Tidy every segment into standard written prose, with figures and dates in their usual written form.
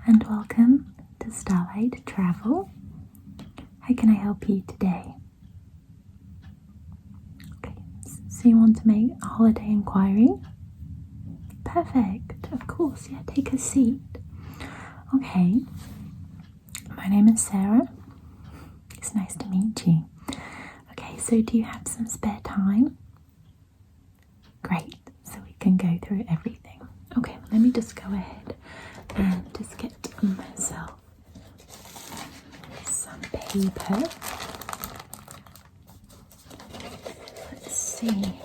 and welcome to Starlight Travel. How can I help you today? Okay, so you want to make a holiday inquiry? Perfect, of course, yeah, take a seat. Okay, my name is Sarah. It's nice to meet you. Okay, so do you have some spare time? Great, so we can go through everything. Okay, let me just go ahead and just get myself some paper. Let's see.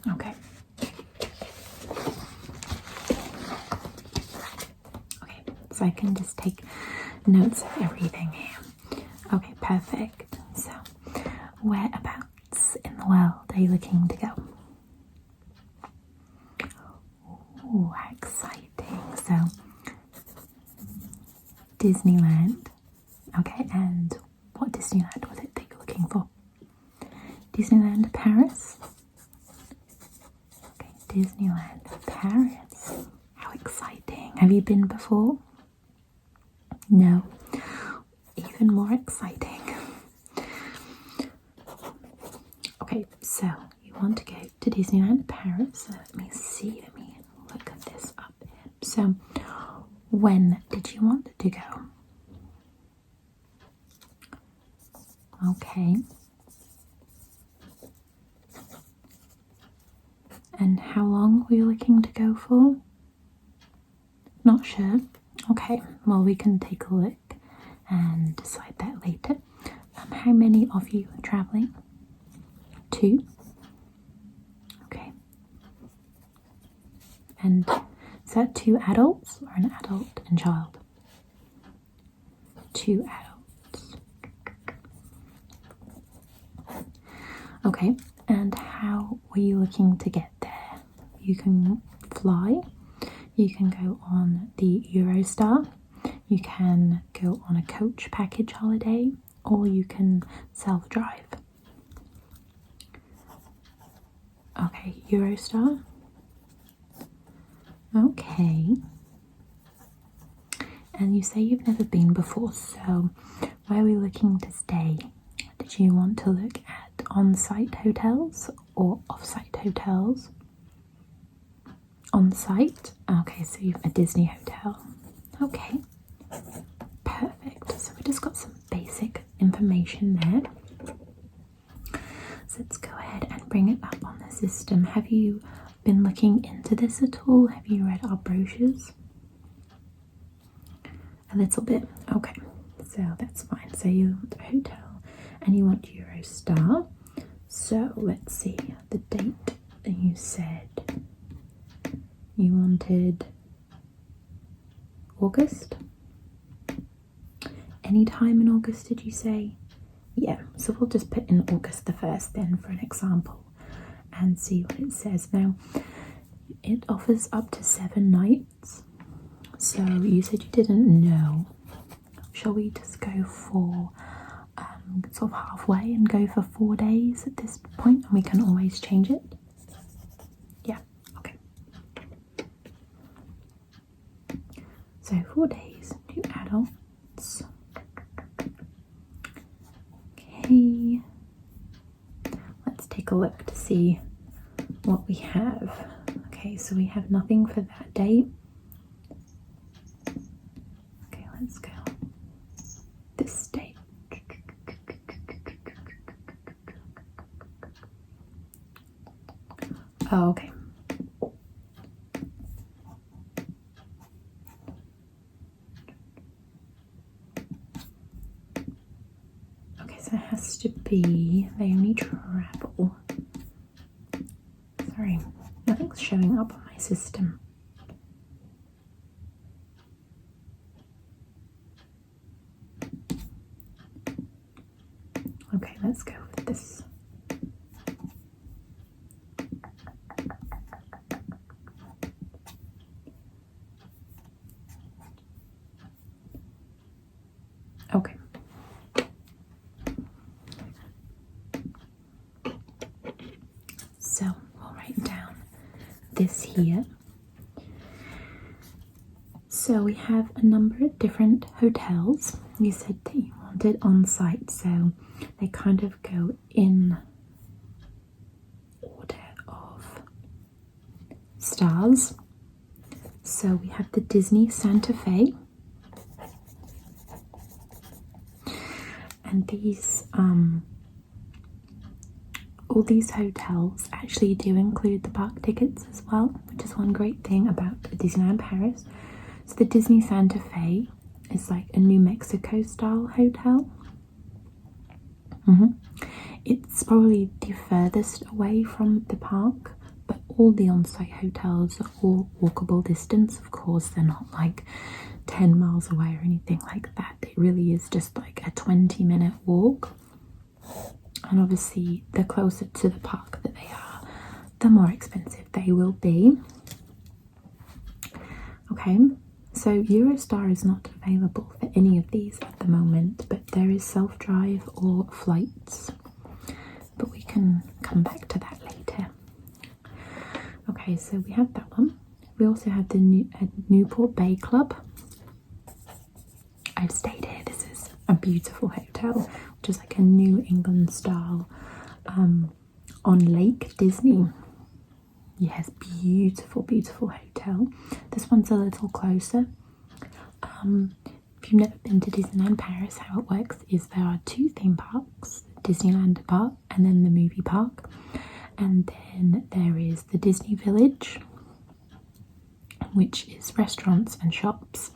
Okay. Okay, so I can just take notes of everything here. Okay, perfect. So, whereabouts in the world are you looking to go? Oh, how exciting. So, Disneyland. Okay, and what Disneyland was it that you're looking for? Disneyland Paris? Okay, Disneyland Paris. How exciting. Have you been before? No. Even more exciting. Okay, so you want to go to Disneyland Paris. Let me see, let me look at this up here. So, when did you want to go? Okay. And how long were you looking to go for? Not sure. Okay, well, we can take a look and decide that later. How many of you are traveling? 2? Okay. And is that 2 adults or an adult and child? 2 adults. Okay, and how were you looking to get there? You can fly, you can go on the Eurostar, you can go on a coach package holiday, or you can self-drive. Okay, Eurostar. Okay. And you say you've never been before, so where are we looking to stay? Did you want to look at on-site hotels or off-site hotels? On-site? Okay, so you've a Disney hotel. Okay, perfect. So we just got some basic information there. So let's go ahead and bring it up on the system. Have you been looking into this at all? Have you read our brochures? A little bit. Okay, so that's fine. So you want a hotel and you want Eurostar. So let's see the date that you said you wanted. August? Any time in August, did you say? Yeah, so we'll just put in August the 1st then for an example and see what it says. Now, it offers up to 7 nights. So you said you didn't know. Shall we just go for sort of halfway and go for 4 days at this point, and we can always change it? Yeah, okay. So 4 days, 2 adults. Okay. Let's take a look to see what we have. Okay, so we have nothing for that date. Okay, let's go. This date. Oh, okay. Okay, so it has to be, they only travel. Sorry, nothing's showing up on my system. Okay, let's go with this. Okay. So we'll write down this here. So we have a number of different hotels. You said that you wanted on site, so they kind of go in order of stars. So we have the Disney Santa Fe, and these all these hotels actually do include the park tickets as well, which is one great thing about Disneyland Paris. So the Disney Santa Fe is like a New Mexico style hotel. It's probably the furthest away from the park, but all the on-site hotels are all walkable distance. Of course, they're not like 10 miles away or anything like that. It really is just like a 20-minute walk. And obviously, the closer to the park that they are, the more expensive they will be. Okay, so Eurostar is not available for any of these at the moment, but there is self-drive or flights. But we can come back to that later. Okay, so we have that one. We also have the Newport Bay Club. I've stayed here. This is a beautiful hotel, which is like a New England style on Lake Disney. Yes, beautiful, beautiful hotel. This one's a little closer. If you've never been to Disneyland Paris, how it works is there are two theme parks, Disneyland Park and then the movie park. And then there is the Disney Village, which is restaurants and shops.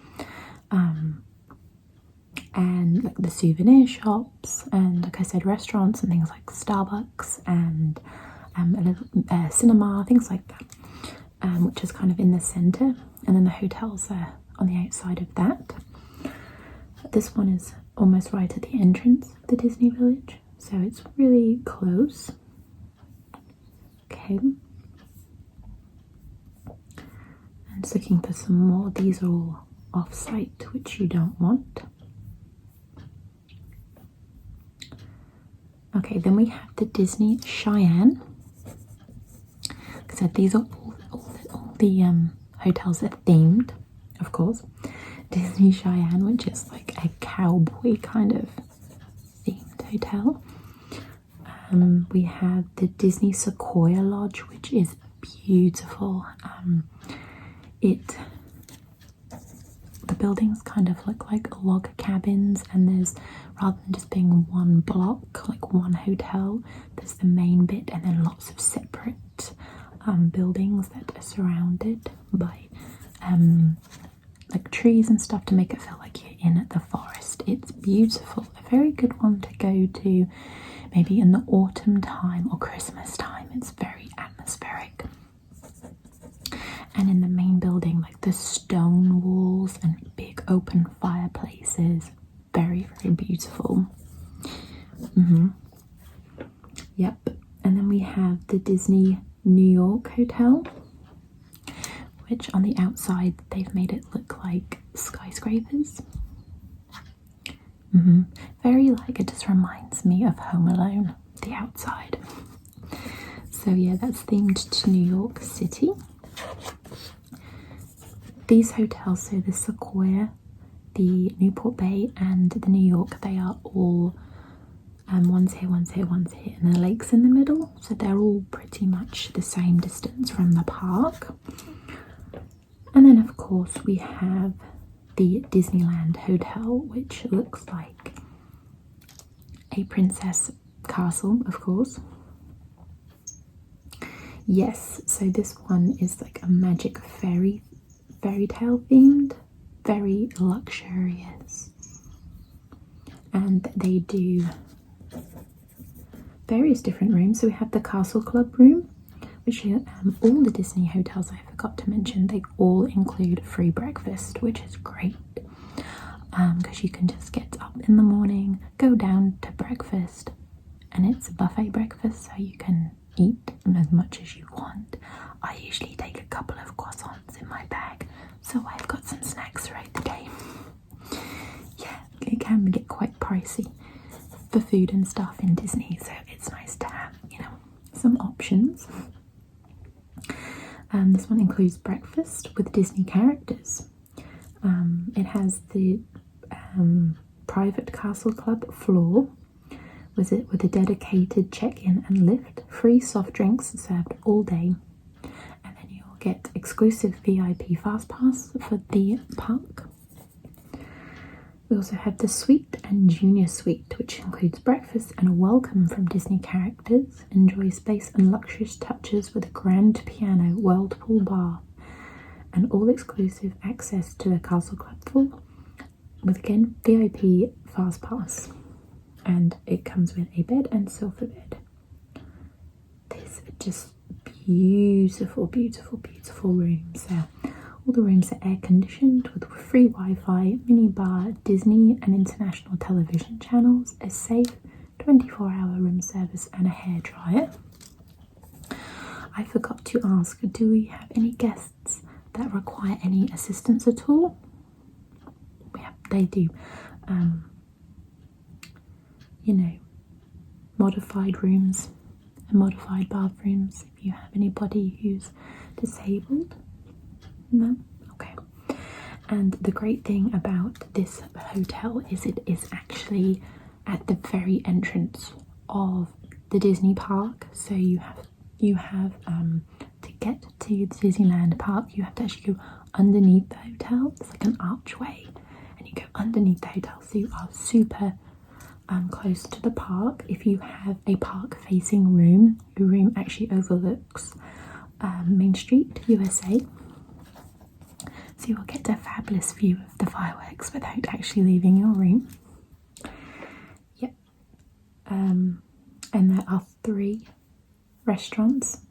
And like the souvenir shops, and like I said, restaurants and things like Starbucks and a little cinema, things like that, which is kind of in the centre, and then the hotels are on the outside of that. This one is almost right at the entrance of the Disney Village, so it's really close. Okay, and just looking for some more. These are all off-site, which you don't want. Okay, then we have the Disney Cheyenne. Like I said, these are all the hotels are themed, of course. Disney Cheyenne, which is like a cowboy kind of themed hotel. We have the Disney Sequoia Lodge, which is beautiful. The buildings kind of look like log cabins, and there's, rather than just being one block, like one hotel, there's the main bit and then lots of separate buildings that are surrounded by like trees and stuff to make it feel like you're in the forest. It's beautiful. A very good one to go to maybe in the autumn time or Christmas time. It's very atmospheric. And in the main building, like the stone walls and big open fireplaces, very, very beautiful. Yep. And then we have the Disney New York Hotel, which on the outside they've made it look like skyscrapers. Very like, it just reminds me of Home Alone, the outside. So yeah, that's themed to New York City. These hotels, so the Sequoia, the Newport Bay and the New York, they are all one's here, one's here, one's here, and the lake's in the middle, so they're all pretty much the same distance from the park. And then of course we have the Disneyland Hotel, which looks like a princess castle, of course. Yes, so this one is like a magic fairy tale themed, very luxurious, and they do various different rooms. So we have the Castle Club room, which all the Disney hotels, I forgot to mention, they all include free breakfast, which is great, because you can just get up in the morning, go down to breakfast, and it's a buffet breakfast, so you can eat as much as you want. I usually take a couple of croissants in my bag, so I've got some snacks throughout the day. Yeah, it can get quite pricey for food and stuff in Disney, so it's nice to have, some options. This one includes breakfast with Disney characters. It has the private castle club floor with a dedicated check-in and lift, free soft drinks served all day, and then you'll get exclusive VIP fast pass for the park. We also have the suite and junior suite, which includes breakfast and a welcome from Disney characters. Enjoy space and luxurious touches with a grand piano, whirlpool bar, and all-exclusive access to the Castle Club floor with, again, VIP fast pass. And it comes with a bed and sofa bed. These are just beautiful, beautiful, beautiful rooms. So all the rooms are air conditioned with free Wi-Fi, mini bar, Disney and international television channels, a safe 24-hour room service and a hairdryer. I forgot to ask, do we have any guests that require any assistance at all? Yeah, they do. You know, modified rooms and modified bathrooms if you have anybody who's disabled. No? Okay. And the great thing about this hotel is it is actually at the very entrance of the Disney park. So you have to get to the Disneyland park, you have to actually go underneath the hotel. It's like an archway, and you go underneath the hotel, so you are super close to the park. If you have a park facing room, your room actually overlooks Main Street, USA. So you'll get a fabulous view of the fireworks without actually leaving your room. Yep. And there are 3 restaurants.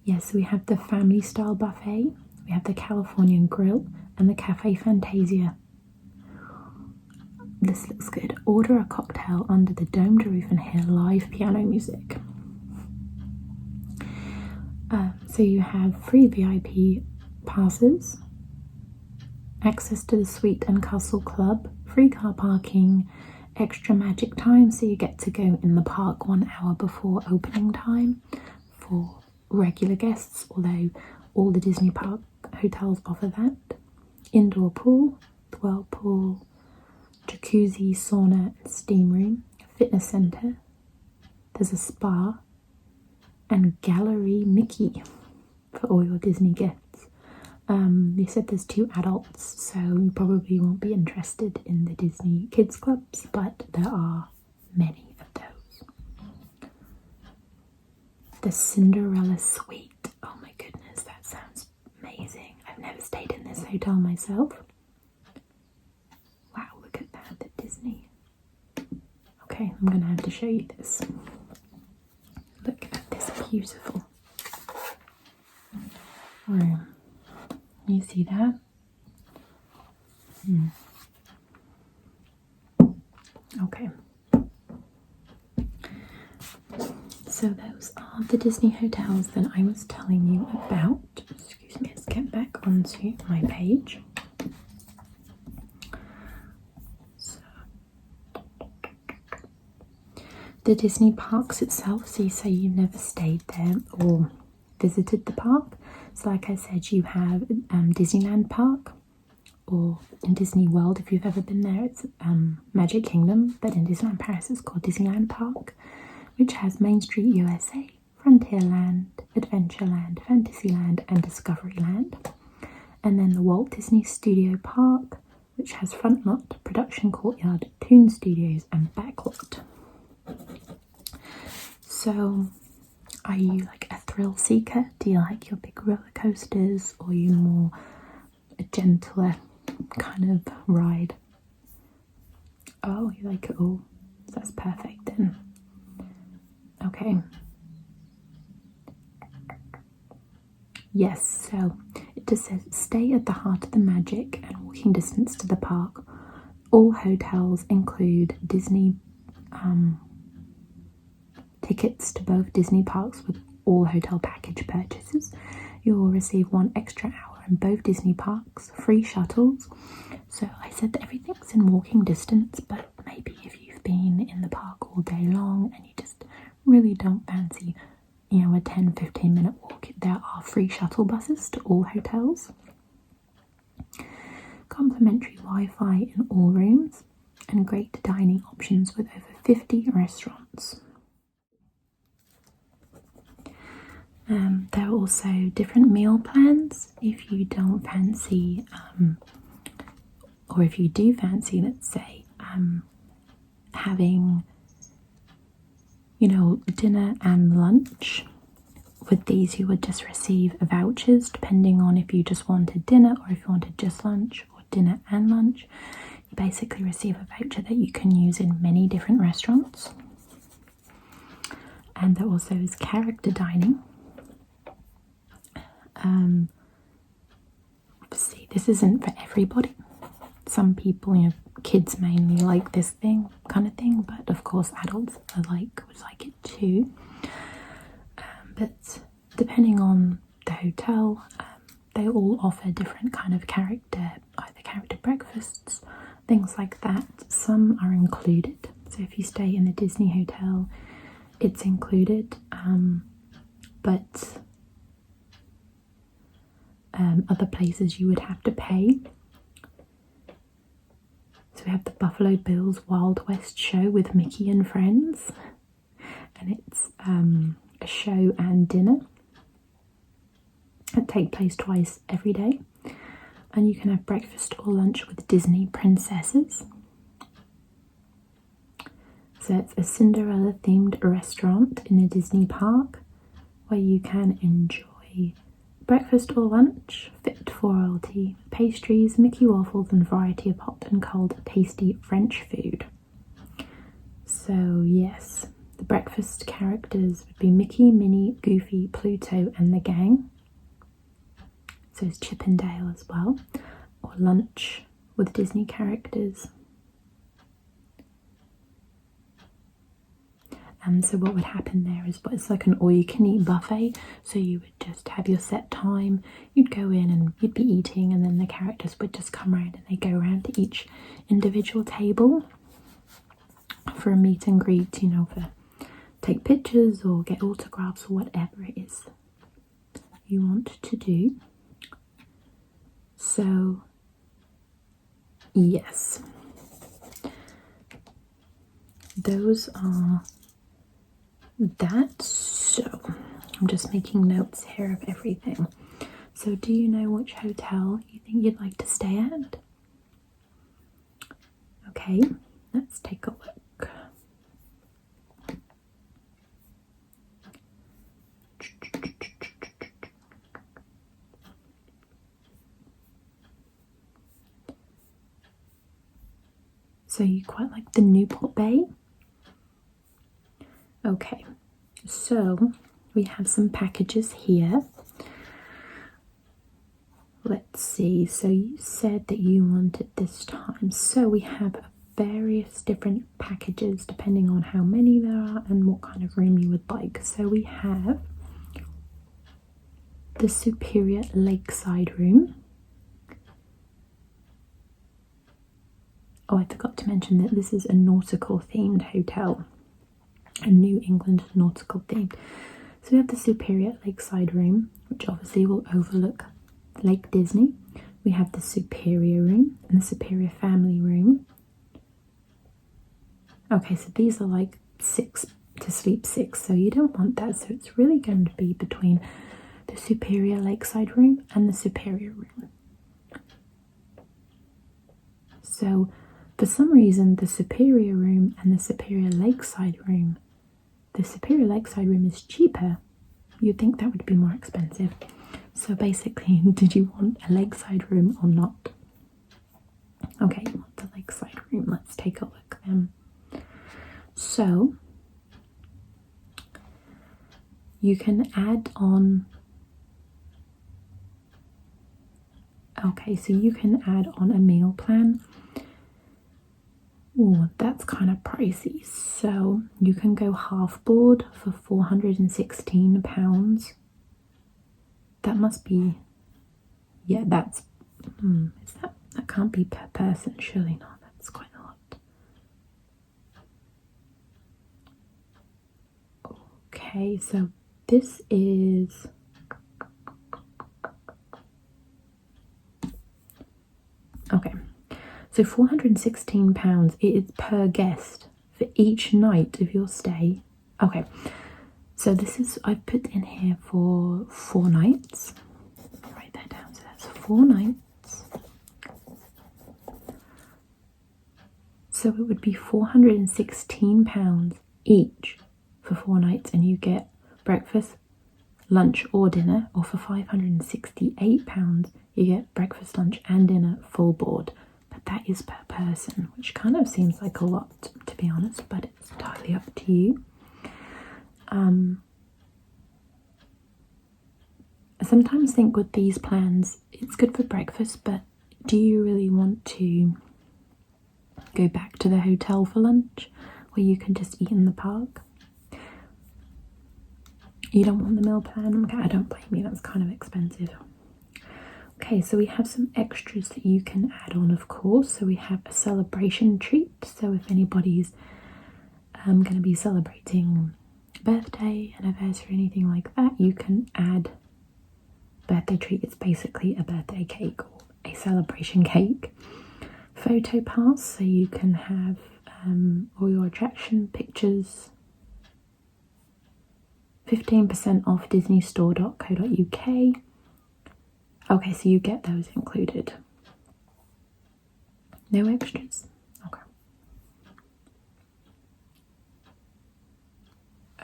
Yes, we have the family style buffet, we have the Californian grill, and the Cafe Fantasia. This looks good. Order a cocktail under the domed roof and hear live piano music. So you have free VIP passes, access to the suite and castle club, free car parking, extra magic time, so you get to go in the park 1 hour before opening time for regular guests, although all the Disney park hotels offer that. Indoor pool, whirlpool, jacuzzi, sauna and steam room, fitness centre, there's a spa, and Gallery Mickey for all your Disney gifts. You said there's 2 adults, so you probably won't be interested in the Disney Kids Clubs, but there are many of those. The Cinderella Suite. Oh my goodness, that sounds amazing. I've never stayed in this hotel myself. Wow, look at that, the Disney. Okay, I'm going to have to show you this. Look at this beautiful room. You see that? Okay. So those are the Disney hotels that I was telling you about. Excuse me, let's get back onto my page. So, the Disney parks itself, so you say you've never stayed there or visited the park. So like I said, you have Disneyland Park, or in Disney World, if you've ever been there, it's Magic Kingdom, but in Disneyland Paris it's called Disneyland Park, which has Main Street USA, Frontierland, Adventureland, Fantasyland and Discoveryland. And then the Walt Disney Studio Park, which has Front Lot, Production Courtyard, Toon Studios and Backlot. So, are you like a thrill seeker? Do you like your big roller coasters, or are you more a gentler kind of ride? Oh, you like it all. That's perfect then. Okay. Yes, so it just says stay at the heart of the magic and walking distance to the park. All hotels include Disney tickets to both Disney parks with all hotel package purchases. You will receive 1 extra hour in both Disney parks, free shuttles. So I said that everything's in walking distance, but maybe if you've been in the park all day long and you just really don't fancy a 10-15 minute walk. There are free shuttle buses to all hotels, complimentary Wi-Fi in all rooms, and great dining options with over 50 restaurants. There are also different meal plans if you don't fancy, or if you do fancy, let's say, having, dinner and lunch. With these, you would just receive vouchers depending on if you just wanted dinner or if you wanted just lunch or dinner and lunch. You basically receive a voucher that you can use in many different restaurants. And there also is character dining. Obviously, this isn't for everybody. Some people, kids mainly like this kind of thing, but of course adults would like it too. But depending on the hotel, they all offer different kind of either character breakfasts, things like that. Some are included. So if you stay in the Disney hotel, it's included, but other places you would have to pay. So we have the Buffalo Bills Wild West show with Mickey and friends, and it's a show and dinner that take place twice every day, and you can have breakfast or lunch with Disney princesses. So it's a Cinderella themed restaurant in a Disney park where you can enjoy breakfast or lunch fit for royalty, pastries, Mickey waffles, and variety of hot and cold tasty French food. So yes, the breakfast characters would be Mickey, Minnie, Goofy, Pluto, and the gang. So it's Chip and Dale as well. Or lunch with Disney characters. And so what would happen there is, it's like an all-you-can-eat buffet. So you would just have your set time. You'd go in and you'd be eating, and then the characters would just come around and they go around to each individual table for a meet and greet, for take pictures or get autographs or whatever it is you want to do. So yes, those are that. So I'm just making notes here of everything. So do you know which hotel you think you'd like to stay at? Okay, let's take a look. So you quite like the Newport Bay? Okay, so we have some packages here. Let's see, so you said that you wanted this time. So we have various different packages depending on how many there are and what kind of room you would like. So we have the Superior Lakeside room. Oh, I forgot to mention that this is a nautical themed hotel. A New England nautical theme. So we have the Superior Lakeside room, which obviously will overlook Lake Disney. We have the Superior room and the Superior Family room. Okay, so these are like 6 to sleep 6, so you don't want that. So it's really going to be between the Superior Lakeside room and the Superior room. So for some reason, the Superior room and the Superior Lakeside room, the Superior Lakeside room is cheaper. You'd think that would be more expensive. So basically, did you want a lakeside room or not? Okay, you want the lakeside room. Let's take a look then. So you can add on. Okay, so you can add on a meal plan. Oh, that's kind of pricey. So you can go half board for £416. That must be, yeah, that's, is that can't be per person, surely not. That's quite a lot. Okay, so this is okay. So £416 is per guest for each night of your stay. Okay, so this is, I've put in here for 4 nights. Write that down. So that's 4 nights. So it would be £416 each for 4 nights, and you get breakfast, lunch or dinner. Or for £568 you get breakfast, lunch and dinner full board. But that is per person, which kind of seems like a lot, to be honest, but it's entirely up to you. I sometimes think with these plans it's good for breakfast, but do you really want to go back to the hotel for lunch where you can just eat in the park? You don't want the meal plan? Okay, I don't blame you, that's kind of expensive. Okay, so we have some extras that you can add on, of course. So we have a celebration treat. So if anybody's going to be celebrating birthday, anniversary, anything like that, you can add birthday treat. It's basically a birthday cake or a celebration cake. Photo pass, so you can have all your attraction pictures. 15% off disneystore.co.uk. Okay, so you get those included. No extras? Okay.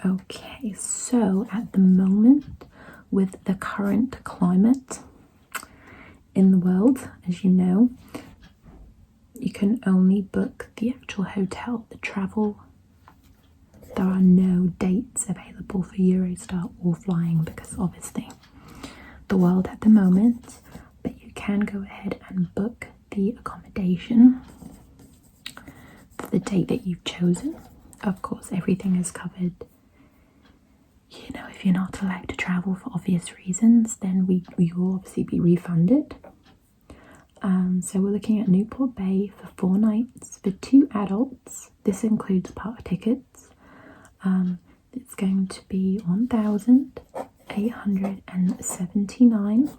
Okay, so at the moment, with the current climate in the world, as you know, you can only book the actual hotel, the travel. There are no dates available for Eurostar or flying because obviously the world at the moment, but you can go ahead and book the accommodation for the date that you've chosen. Of course, everything is covered. You know, if you're not allowed to travel for obvious reasons, then we will obviously be refunded. So we're looking at Newport Bay for 4 nights for 2 adults. This includes park tickets. It's going to be $1,879.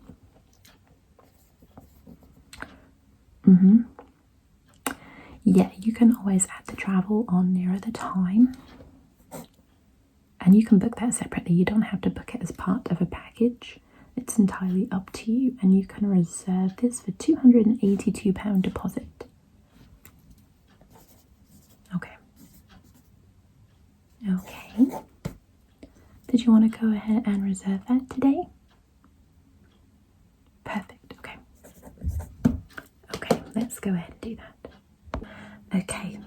Yeah, you can always add the travel on nearer the time, and you can book that separately. You don't have to book it as part of a package. It's entirely up to you, and you can reserve this for £282 deposit. Okay. Did you want to go ahead and reserve that today? Perfect. Okay, let's go ahead and do that. Okay,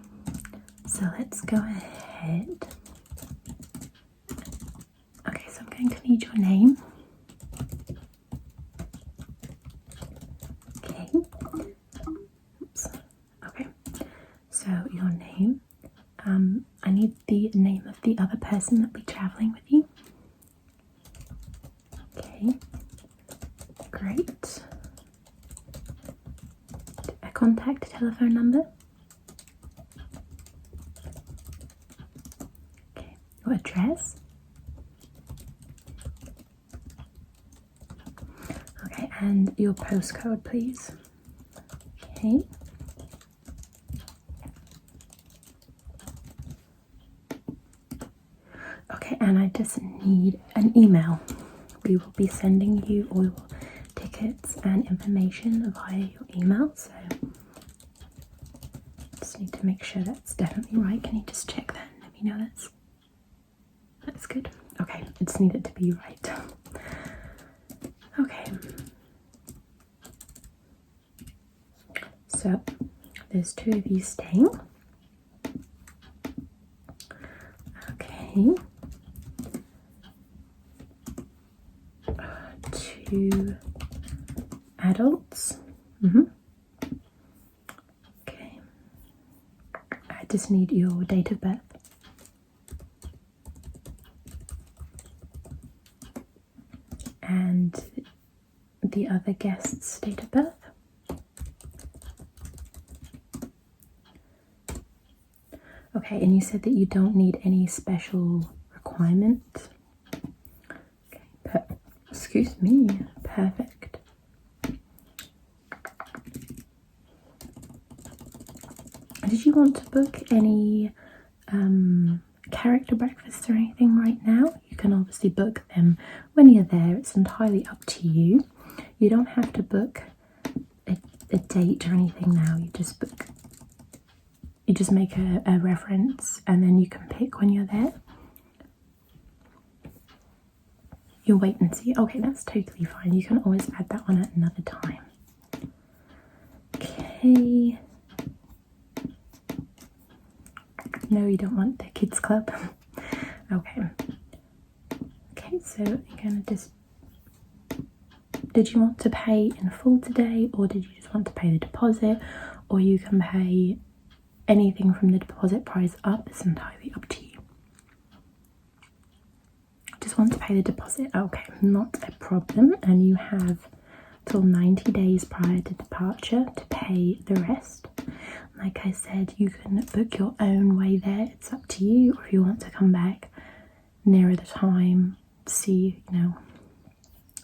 so let's go ahead. Okay, so I'm going to need your name. Okay. Oops. Okay, so your name. I need the name of the other person that'll be traveling with you. Okay, great. A contact telephone number. Okay, your address. Okay, and your postcode, please. Okay. Okay, and I just need an email. We will be sending you all your tickets and information via your email, so just need to make sure that's definitely right. Can you just check that and let me know that's good? Okay, I just need it to be right. Okay. So there's 2 of you staying. Okay. 2 adults. Okay. I just need your date of birth. And the other guest's date of birth. Okay, and you said that you don't need any special requirements. excuse me. Perfect. Did you want to book any character breakfasts or anything right now? You can obviously book them when you're there. It's entirely up to you. You don't have to book a date or anything now. You just book. You just make a reference and then you can pick when you're there. You'll wait and see. Okay, that's totally fine. You can always add that one at another time. Okay. No, you don't want the kids club. Okay. Okay, so you're gonna just. Did you want to pay in full today, or did you just want to pay the deposit? Or you can pay anything from the deposit price up. It's entirely up to you. Just want to pay the deposit. Okay, not a problem. And you have till 90 days prior to departure to pay the rest. Like I said, you can book your own way there. It's up to you. Or if you want to come back nearer the time, see,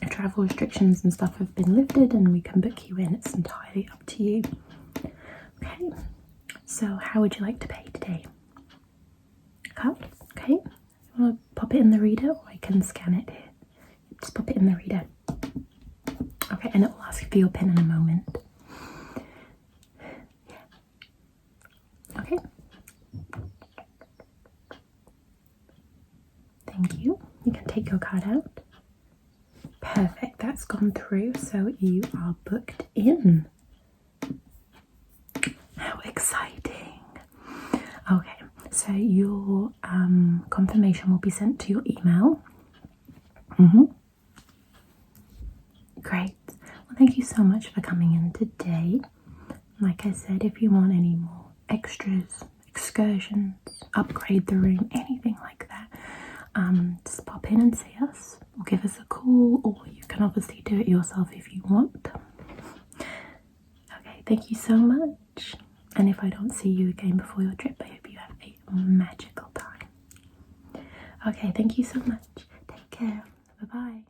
if travel restrictions and stuff have been lifted and we can book you in, it's entirely up to you. Okay, so how would you like to pay today? Card? Okay, you want to pop it in the reader, or I can scan it here. Just pop it in the reader. Okay, and it will ask for your PIN in a moment. Okay. Thank you. You can take your card out. Perfect, that's gone through, so you are booked in. How exciting. Okay, so your confirmation will be sent to your email. Great. Well, thank you so much for coming in today. Like I said, if you want any more extras, excursions, upgrade the room, anything like that, just pop in and see us, or give us a call, or you can obviously do it yourself if you want. Okay, thank you so much. And if I don't see you again before your trip, I hope you have a magical time. Okay, thank you so much. Take care. Bye-bye.